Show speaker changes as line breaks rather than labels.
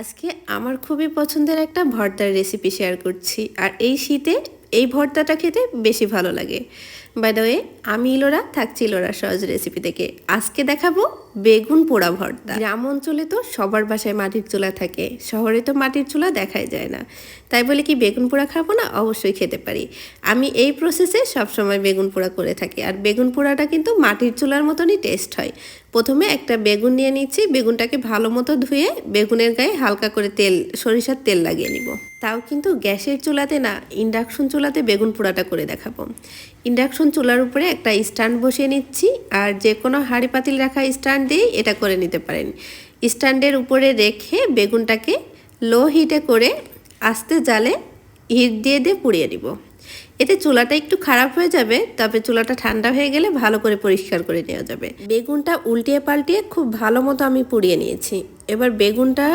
আজকে আমার খুবই পছন্দের একটা ভর্তার রেসিপি শেয়ার করছি। আর এই শীতে এই ভর্তাটা খেতে বেশি ভালো লাগে। বাই দ্য ওয়ে, আমি ইলোরা, থাকছি ইলোরা সহজ রেসিপি থেকে। আজকে দেখাবো বেগুন পোড়া ভর্তা। গ্রাম অঞ্চলে তো সবার বাসায় মাটির চুলা থাকে, শহরে তো মাটির চুলা দেখাই যায় না। তাই বলে কি বেগুন পোড়া খাবো না? অবশ্যই খেতে পারি। আমি এই প্রসেসে সবসময় বেগুন পোড়া করে থাকি। আর বেগুন পোড়াটা কিন্তু মাটির চুলার মতনই টেস্ট হয়। প্রথমে একটা বেগুন নিয়ে নিচ্ছি, বেগুনটাকে ভালো মতো ধুয়ে বেগুনের গায়ে হালকা করে সরিষার তেল লাগিয়ে নিব। তাও কিন্তু গ্যাসের চুলাতে না, ইন্ডাকশন চুলাতে বেগুন পোড়াটা করে দেখাবো। ইন্ডাকশন চুলার উপরে একটা স্ট্যান্ড বসিয়ে নিচ্ছি, আর যে কোনো হাঁড়ি পাতিল রাখা স্ট্যান্ড দিয়েই এটা করে নিতে পারেন। স্ট্যান্ডের উপরে রেখে বেগুনটাকে লো হিটে করে আস্তে জালে হিট দিয়ে দিয়ে পুড়িয়ে দিব। এতে চুলাটা একটু খারাপ হয়ে যাবে, তবে চুলাটা ঠান্ডা হয়ে গেলে ভালো করে পরিষ্কার করে নেওয়া যাবে। বেগুনটা উল্টিয়ে পাল্টিয়ে খুব ভালো মতো আমি পুড়িয়ে নিয়েছি। এবার বেগুনটা